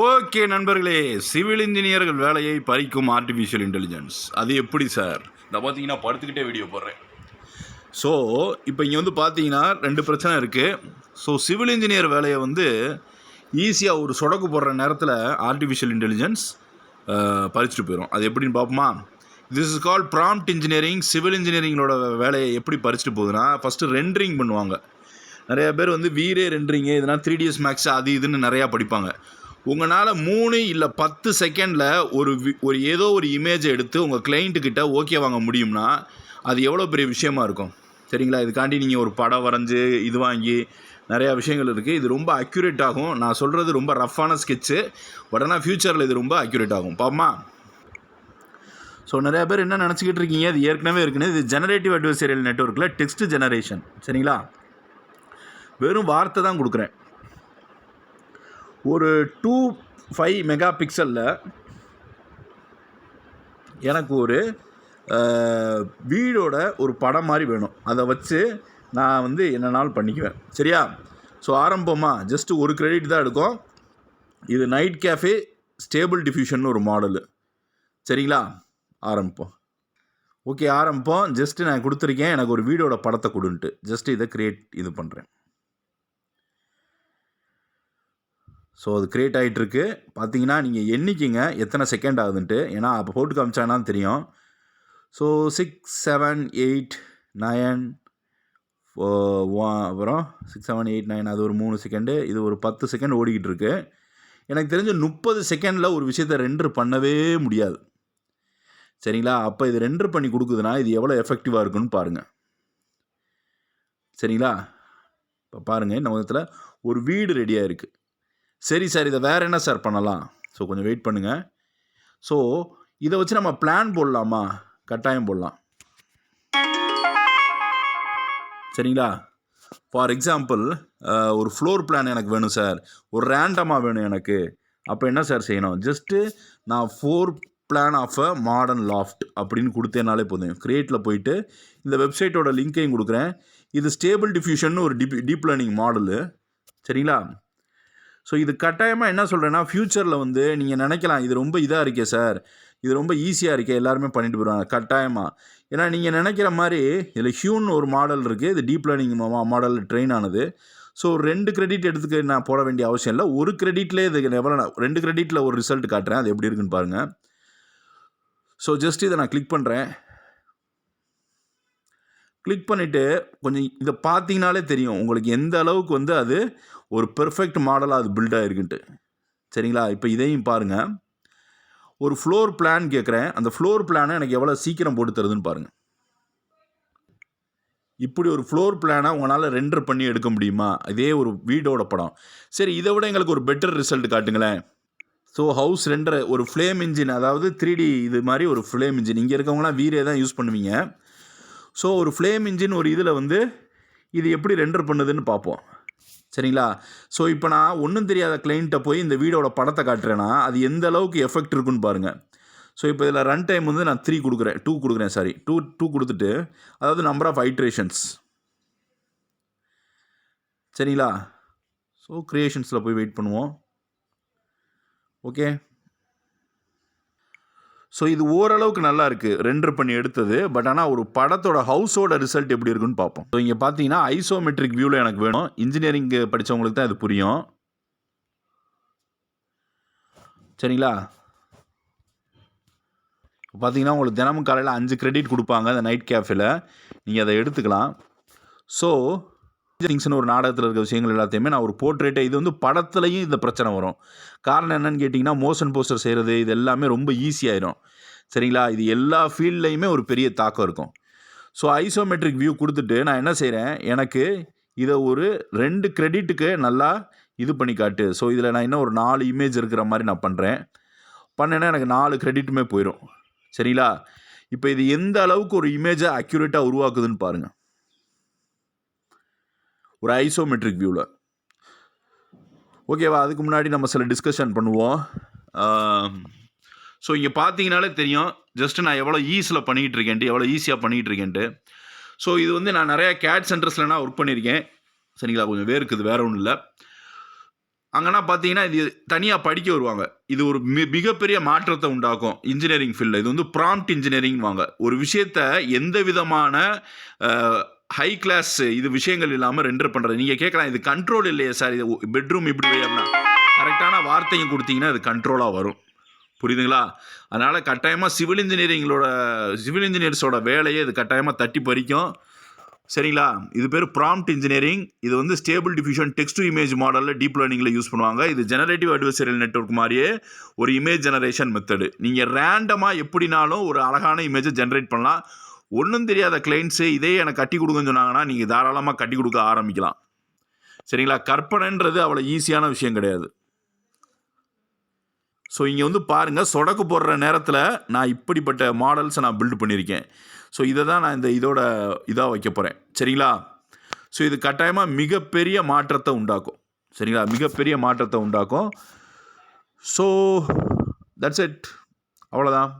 Okay நண்பர்களே, civil இன்ஜினியர்கள் வேலையை பறிக்கும் ஆர்டிஃபிஷியல் இன்டெலிஜென்ஸ் அது எப்படி சார்? நான் பார்த்தீங்கன்னா படுத்துக்கிட்டே வீடியோ போடுறேன். ஸோ இப்போ இங்கே வந்து பார்த்தீங்கன்னா 2 பிரச்சனை இருக்குது. ஸோ சிவில் இன்ஜினியர் வேலையை வந்து ஈஸியாக ஒரு சொடக்கு போடுற நேரத்தில் ஆர்டிஃபிஷியல் இன்டெலிஜென்ஸ் பறிச்சுட்டு போயிடும். அது எப்படின்னு பார்ப்போமா? This is called prompt engineering. Civil இன்ஜினியரிங்களோட வேலையை எப்படி பறிச்சுட்டு போகுதுன்னா, ஃபஸ்ட்டு ரெண்டரிங் பண்ணுவாங்க. நிறையா பேர் வந்து வீரே ரெண்டரிங்கு இதனா 3ds மேக்ஸ் அது இதுன்னு நிறையா படிப்பாங்க. உங்களால் 3 இல்லை 10 செகண்டில் ஒரு ஏதோ ஒரு இமேஜை எடுத்து உங்கள் கிளைண்ட்டுக்கிட்ட ஓகே வாங்க முடியும்னா அது எவ்வளோ பெரிய விஷயமா இருக்கும் சரிங்களா? இதுக்காண்டி நீங்கள் ஒரு படம் வரைஞ்சி இது வாங்கி நிறையா விஷயங்கள் இருக்குது. இது ரொம்ப அக்யூரேட் ஆகும். நான் சொல்கிறது ரொம்ப ரஃப்பான ஸ்கெட்சு, பட் ஆனால் ஃப்யூச்சரில் இது ரொம்ப அக்யூரேட் ஆகும். பாப்போமா? ஸோ நிறையா பேர் என்ன நினச்சிக்கிட்டு இருக்கீங்க, இது ஏற்கனவே இருக்குன்னு. இது ஜெனரேட்டிவ் அட்வைசரியல் நெட்வொர்க்கில் டெக்ஸ்ட் ஜெனரேஷன் சரிங்களா? வெறும் வார்த்தை தான் கொடுக்குறேன். ஒரு 2.5 மெகா பிக்சலில் எனக்கு ஒரு வீடோட ஒரு படம் மாதிரி வேணும். அதை வச்சு நான் வந்து என்னன்னாலும் பண்ணிக்குவேன் சரியா? ஸோ ஆரம்பமாக ஜஸ்ட்டு ஒரு கிரெடிட் தான் எடுக்கும். இது நைட் கேஃபே ஸ்டேபிள் டிஃப்யூஷன் ஒரு மாடலு சரிங்களா? ஆரம்பிப்போம். ஓகே ஆரம்பிப்போம். ஜஸ்ட்டு நான் கொடுத்துருக்கேன் எனக்கு ஒரு வீடோட படத்தை கொடுன்ட்டு. ஜஸ்ட்டு இதை இது பண்ணுறேன். ஸோ அது க்ரியேட் ஆகிட்டுருக்கு. பார்த்தீங்கன்னா நீங்கள் எண்ணிக்கிங்க எத்தனை செகண்ட் ஆகுதுன்ட்டு. ஏன்னா அப்போ போட்டு காமிச்சானான்னு தெரியும். ஸோ 6 7 8 9 அப்புறம் 6 7 8 9 அது ஒரு 3 செகண்டு, இது ஒரு 10 செகண்ட் ஓடிக்கிட்டு இருக்கு. எனக்கு தெரிஞ்ச 30 செகண்டில் ஒரு விஷயத்தை ரெண்டர் பண்ணவே முடியாது சரிங்களா? அப்போ இது ரெண்டர் பண்ணி கொடுக்குதுன்னா இது எவ்வளோ எஃபெக்டிவாக இருக்குன்னு பாருங்கள் சரிங்களா? இப்போ பாருங்கள், இந்த விதத்தில் ஒரு வீடு ரெடியாக இருக்குது. சரி சார், இதை வேறு என்ன சார் பண்ணலாம்? ஸோ கொஞ்சம் வெயிட் பண்ணுங்கள். ஸோ இதை வச்சு நம்ம பிளான் போடலாமா? கட்டாயம் போடலாம் சரிங்களா? ஃபார் எக்ஸாம்பிள் ஒரு ஃப்ளோர் பிளான் எனக்கு வேணும் சார், ஒரு ரேண்டமாக வேணும் எனக்கு. அப்போ என்ன சார் செய்யணும்? ஜஸ்ட்டு நான் 4 plan of a modern loft அப்படின்னு கொடுத்தேனாலே போதும். க்ரியேட்டில் போயிட்டு இந்த வெப்சைட்டோட லிங்க்கையும் கொடுக்குறேன். இது ஸ்டேபிள் டிஃப்யூஷன் ஒரு டீப் லேர்னிங் மாடலு சரிங்களா? ஸோ இது கட்டாயமாக என்ன சொல்கிறேன்னா, ஃப்யூச்சரில் வந்து நீங்கள் நினைக்கலாம் இது ரொம்ப இதாக இருக்கே சார், இது ரொம்ப ஈஸியாக இருக்கே, எல்லாருமே பண்ணிட்டு போயிடுவாங்க. கட்டாயமாக. ஏன்னா நீங்கள் நினைக்கிற மாதிரி இதில் ஹியூன் ஒரு மாடல் இருக்குது. இது டீப் லேர்னிங் மாடல் ட்ரெயின் ஆனது. ஸோ 2 கிரெடிட் எடுத்துக்க நான் போட வேண்டிய அவசியம் இல்லை. ஒரு கிரெடிட்லேயே இது எவ்வளோ 2 கிரெடிட்டில் ஒரு ரிசல்ட் காட்டுறேன். அது எப்படி இருக்குன்னு பாருங்கள். ஸோ ஜஸ்ட் இதை நான் கிளிக் பண்ணுறேன். கிளிக் பண்ணிவிட்டு கொஞ்சம் இதை பார்த்தீங்கனாலே தெரியும் உங்களுக்கு எந்த அளவுக்கு வந்து அது ஒரு பெர்ஃபெக்ட் மாடலாக அது பில்ட் ஆகிருக்குன்ட்டு சரிங்களா? இப்போ இதையும் பாருங்கள். ஒரு ஃப்ளோர் பிளான் கேட்குறேன். அந்த ஃப்ளோர் பிளானை எனக்கு எவ்வளோ சீக்கிரம் போட்டு தருதுன்னு பாருங்கள். இப்படி ஒரு ஃப்ளோர் பிளானை உங்களால் ரெண்டர் பண்ணி எடுக்க முடியுமா? இதே ஒரு வீடோட படம். சரி, இதை விட எங்களுக்கு ஒரு பெட்டர் ரிசல்ட் காட்டுங்களேன். ஸோ ஹவுஸ் ரெண்டர் ஒரு ஃப்ளேம் இன்ஜின், அதாவது 3D இது மாதிரி ஒரு ஃப்ளேம் இன்ஜின். இங்கே இருக்கவங்களாம் வீரே தான் யூஸ் பண்ணுவீங்க. ஸோ ஒரு ஃப்ளேம் இன்ஜின் ஒரு இதில் வந்து இது எப்படி ரெண்டர் பண்ணுதுன்னு பார்ப்போம் சரிங்களா? ஸோ இப்போ நான் ஒன்றும் தெரியாத கிளைண்ட்டை போய் இந்த வீடோட படத்தை காட்டுறேன்னா அது எந்த அளவுக்கு எஃபெக்ட் இருக்குன்னு பாருங்கள். ஸோ இப்போ இதில் ரன் டைம் வந்து நான் 2 கொடுக்குறேன். சாரி 2 கொடுத்துட்டு, அதாவது நம்பர் ஆஃப் ஐட்ரேஷன்ஸ் சரிங்களா? ஸோ க்ரியேஷன்ஸில் போய் வெயிட் பண்ணுவோம். ஓகே, ஸோ இது ஓரளவுக்கு நல்லா இருக்குது ரெண்டர் பண்ணி எடுத்தது. பட் ஆனால் ஒரு படத்தோட ஹவுஸோட ரிசல்ட் எப்படி இருக்குன்னு பார்ப்போம். ஸோ இங்கே பார்த்தீங்கன்னா ஐசோமெட்ரிக் வியூவில் எனக்கு வேணும். இன்ஜினியரிங் படித்தவங்களுக்கு தான் இது புரியும் சரிங்களா? பார்த்தீங்கன்னா உங்களுக்கு தினமும் காலையில் 5 கிரெடிட் கொடுப்பாங்க அந்த நைட் கேஃபேல. நீங்கள் அதை எடுத்துக்கலாம். ஸோ திங்ஸ்னு ஒரு நாடகத்தில் இருக்க விஷயங்கள் எல்லாத்தையுமே நான் ஒரு போர்ட்ரேட்டை, இது வந்து படத்துலையும் இந்த பிரச்சனை வரும். காரணம் என்னன்னு கேட்டிங்கன்னா, மோஷன் போஸ்டர் செய்கிறது இது எல்லாமே ரொம்ப ஈஸியாயிடும் சரிங்களா? இது எல்லா ஃபீல்ட்லேயுமே ஒரு பெரிய தாக்கம் இருக்கும். ஸோ ஐசோமெட்ரிக் வியூ கொடுத்துட்டு நான் என்ன செய்கிறேன், எனக்கு இதை ஒரு 2 கிரெடிட்டுக்கு நல்லா இது பண்ணி காட்டு. ஸோ இதில் நான் இன்னும் ஒரு 4 இமேஜ் இருக்கிற மாதிரி நான் பண்ணேன்னா எனக்கு 4 கிரெடிட்டுமே போயிடும் சரிங்களா? இப்போ இது எந்த அளவுக்கு ஒரு இமேஜை அக்யூரேட்டாக உருவாக்குதுன்னு பாருங்கள் ஒரு ஐசோமெட்ரிக் வியூவில். ஓகேவா? அதுக்கு முன்னாடி நம்ம சில டிஸ்கஷன் பண்ணுவோம். ஸோ இங்கே பார்த்தீங்கனாலே தெரியும் ஜஸ்ட்டு நான் எவ்வளோ ஈஸியில் பண்ணிகிட்டு இருக்கேன்ட்டு, எவ்வளோ ஈஸியாக பண்ணிகிட்டு இருக்கேன்ட்டு. ஸோ இது வந்து நான் நிறையா கேட் சென்டர்ஸில் நான் ஒர்க் பண்ணியிருக்கேன் சரிங்களா? கொஞ்சம் வேர்க்குது, வேறு ஒன்றும் இல்லை. அங்கன்னா பார்த்தீங்கன்னா இது தனியாக படிக்க வருவாங்க. இது ஒரு மிகப்பெரிய மாற்றத்தை உண்டாக்கும் இன்ஜினியரிங் ஃபீல்டில். இது வந்து ப்ராம்ப்ட் இன்ஜினியரிங் வாங்க. ஒரு விஷயத்த எந்த விதமான ஹை கிளாஸ் இது விஷயங்கள் இல்லாமல் ரெண்டர் பண்ணுறது. நீங்கள் கேட்கலாம், இது கண்ட்ரோல் இல்லையே சார், இது பெட்ரூம் இப்படி வையம்னா கரெக்டான வார்த்தையும் கொடுத்தீங்கன்னா அது கண்ட்ரோலாக வரும். புரியுதுங்களா? அதனால் கட்டாயமாக சிவில் இன்ஜினியர்ஸோட வேலையை இது கட்டாயமாக தட்டி பறிக்கும். சரிங்களா? இது பேர் ப்ராம்ப்ட் இன்ஜினியரிங். இது வந்து stable diffusion text to image மாடலில் டீப் லேர்னிங்கில் யூஸ் பண்ணுவாங்க. இது ஜெனரேட்டிவ் அட்வர்சரியல் நெட்வொர்க் மாதிரியே ஒரு இமேஜ் ஜெனரேஷன் மெத்தடு. நீங்கள் ரேண்டமாக எப்படினாலும் ஒரு அழகான இமேஜை ஜென்ரேட் பண்ணலாம். ஒன்றும் தெரியாத கிளைண்ட்ஸு இதே எனக்கு கட்டி கொடுங்கன்னு சொன்னாங்கன்னா நீங்கள் தாராளமாக கட்டி கொடுக்க ஆரம்பிக்கலாம். சரிங்களா? கற்பனைன்றது அவ்வளோ ஈஸியான விஷயம் கிடையாது. ஸோ இங்கே வந்து பாருங்கள், சொடக்கு போடுற நேரத்தில் நான் இப்படிப்பட்ட மாடல்ஸை நான் பில்டு பண்ணியிருக்கேன். ஸோ இதை தான் நான் இதாக வைக்க போகிறேன். சரிங்களா? ஸோ இது கட்டாயமாக மிகப்பெரிய மாற்றத்தை உண்டாக்கும். சரிங்களா? மிகப்பெரிய மாற்றத்தை உண்டாக்கும். So that's it. அவ்வளோதான்.